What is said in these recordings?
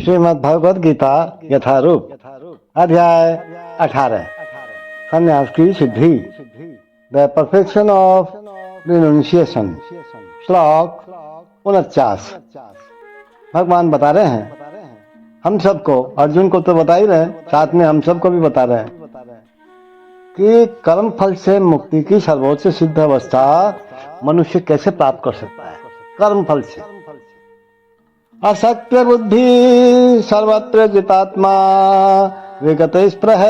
श्रीमद् भगवद गीता यथारूप अध्याय 18 संन्यास की सिद्धि द परफेक्शन ऑफ रिनुंशिएशन श्लोक 49। भगवान बता रहे हैं हम सबको, अर्जुन को तो बता ही रहे हैं, साथ में हम सबको भी बता रहे हैं कि कर्म फल से मुक्ति की सर्वोच्च सिद्ध अवस्था मनुष्य कैसे प्राप्त कर सकता है। कर्म फल से असत्य बुद्धि सर्वत्र जितात्मा विगत स्पृह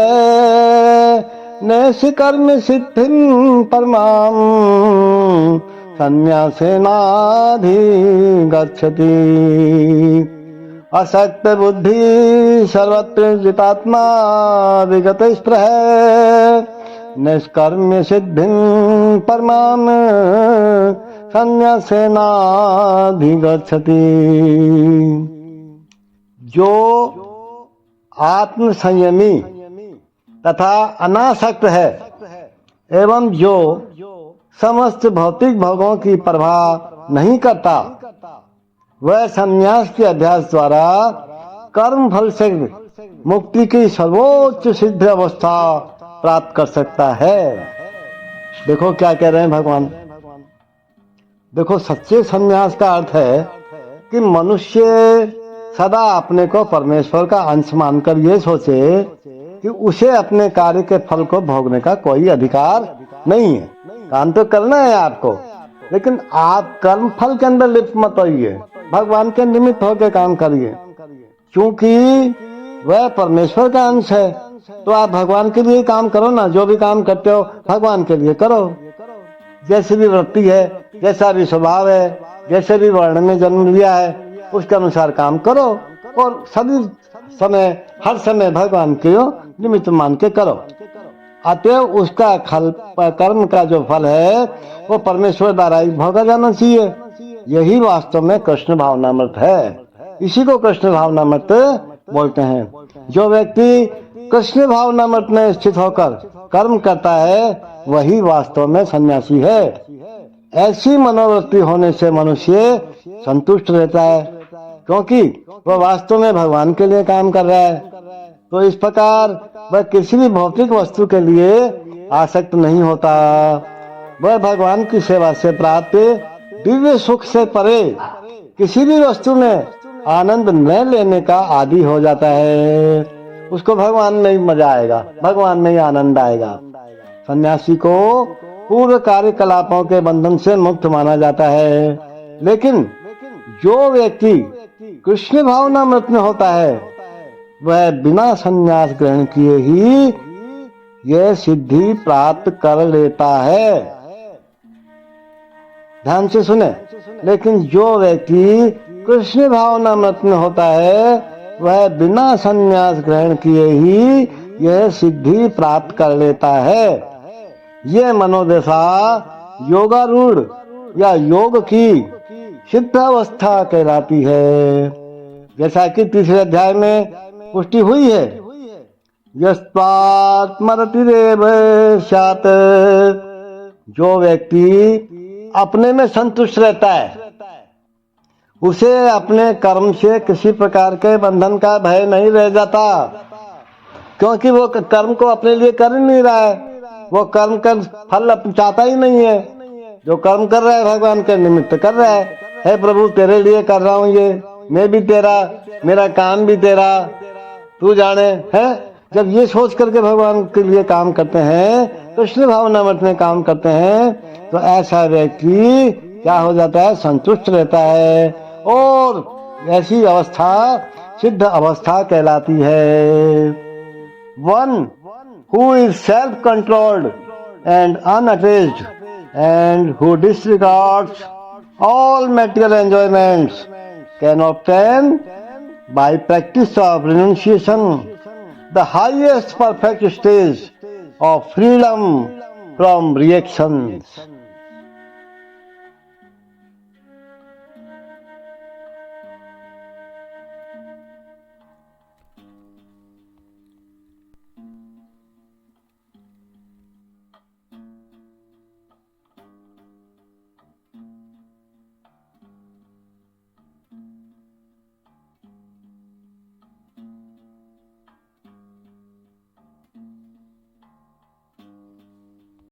नैषि कर्म सिद्धिं परमां संन्यासेनाधि गच्छति। असक्त बुद्धि सर्वत्र जितात्मा विगत स्पृह निष्कर्म्य सिद्धिं परमां संन्यासेनाधिगच्छति। जो आत्म संयमी तथा अनासक्त है एवं जो समस्त भौतिक भोगों की परवाह नहीं करता, वह संन्यास के अभ्यास द्वारा कर्म फल से मुक्ति की सर्वोच्च सिद्ध अवस्था प्राप्त कर सकता है। देखो क्या कह रहे हैं भगवान। देखो, सच्चे संन्यास का अर्थ है कि मनुष्य सदा अपने को परमेश्वर का अंश मानकर ये सोचे कि उसे अपने कार्य के फल को भोगने का कोई अधिकार नहीं है। काम तो करना है आपको, लेकिन आप कर्म फल के अंदर लिप्त मत होइए, भगवान के निमित्त होकर काम करिए। क्योंकि वह परमेश्वर का अंश है, तो आप भगवान के लिए काम करो ना। जो भी काम करते हो भगवान के लिए करो। जैसी भी वृत्ति है, जैसा भी स्वभाव है, जैसे भी वर्ण में जन्म लिया है, उसके अनुसार काम करो और सभी समय हर समय भगवान के निमित्त मान के करो। अतएव उसका कर्म का जो फल है वो परमेश्वर द्वारा ही भोगा जाना चाहिए। यही वास्तव में कृष्ण भावनामृत है। इसी को कृष्ण भावनामृत बोलते हैं। जो व्यक्ति कृष्ण भावनामृत में स्थित होकर कर्म करता है वही वास्तव में सन्यासी है। ऐसी मनोवृत्ति होने से मनुष्य संतुष्ट रहता है, क्योंकि वह वास्तव में भगवान के लिए काम कर रहा है। तो इस प्रकार वह किसी भी भौतिक वस्तु के लिए आसक्त नहीं होता। वह भगवान की सेवा से प्राप्त दिव्य सुख से परे किसी भी वस्तु में आनंद न लेने का आदी हो जाता है। उसको भगवान में ही मजा आएगा, भगवान में ही आनंद आएगा। सन्यासी को पूर्व कार्यकलापों के बंधन से मुक्त माना जाता है। लेकिन जो व्यक्ति कृष्ण भावनामृत में होता है वह बिना संन्यास ग्रहण किए ही यह सिद्धि प्राप्त कर लेता है। ध्यान से सुने। लेकिन जो व्यक्ति कृष्ण भावनामृत में होता है वह बिना संन्यास ग्रहण किए ही यह सिद्धि प्राप्त कर लेता है। यह मनोदशा योगारूढ़ या योग की सिद्ध अवस्था कहलाती है। जैसा कि तीसरे अध्याय में पुष्टि हुई है, यस्त्वात्मरतिरेव स्यात्। जो व्यक्ति अपने में संतुष्ट रहता है उसे अपने कर्म से किसी प्रकार के बंधन का भय नहीं रह जाता, क्योंकि वो कर्म को अपने लिए कर नहीं रहा है। वो कर्म का फल चाहता ही नहीं है। जो कर्म कर रहा है भगवान के निमित्त कर रहा है। हे प्रभु, तेरे लिए कर रहा हूँ, ये मैं भी तेरा, मेरा काम भी तेरा, तू जाने है। जब ये सोच करके भगवान के लिए काम करते हैं, कृष्ण भावनामृत में काम करते हैं, तो ऐसा व्यक्ति क्या हो जाता है? संतुष्ट रहता है। और ऐसी अवस्था सिद्ध अवस्था कहलाती है। One who is self-controlled and unattached and who disregards all material enjoyments can obtain by practice of renunciation the highest perfect stage of freedom from reactions.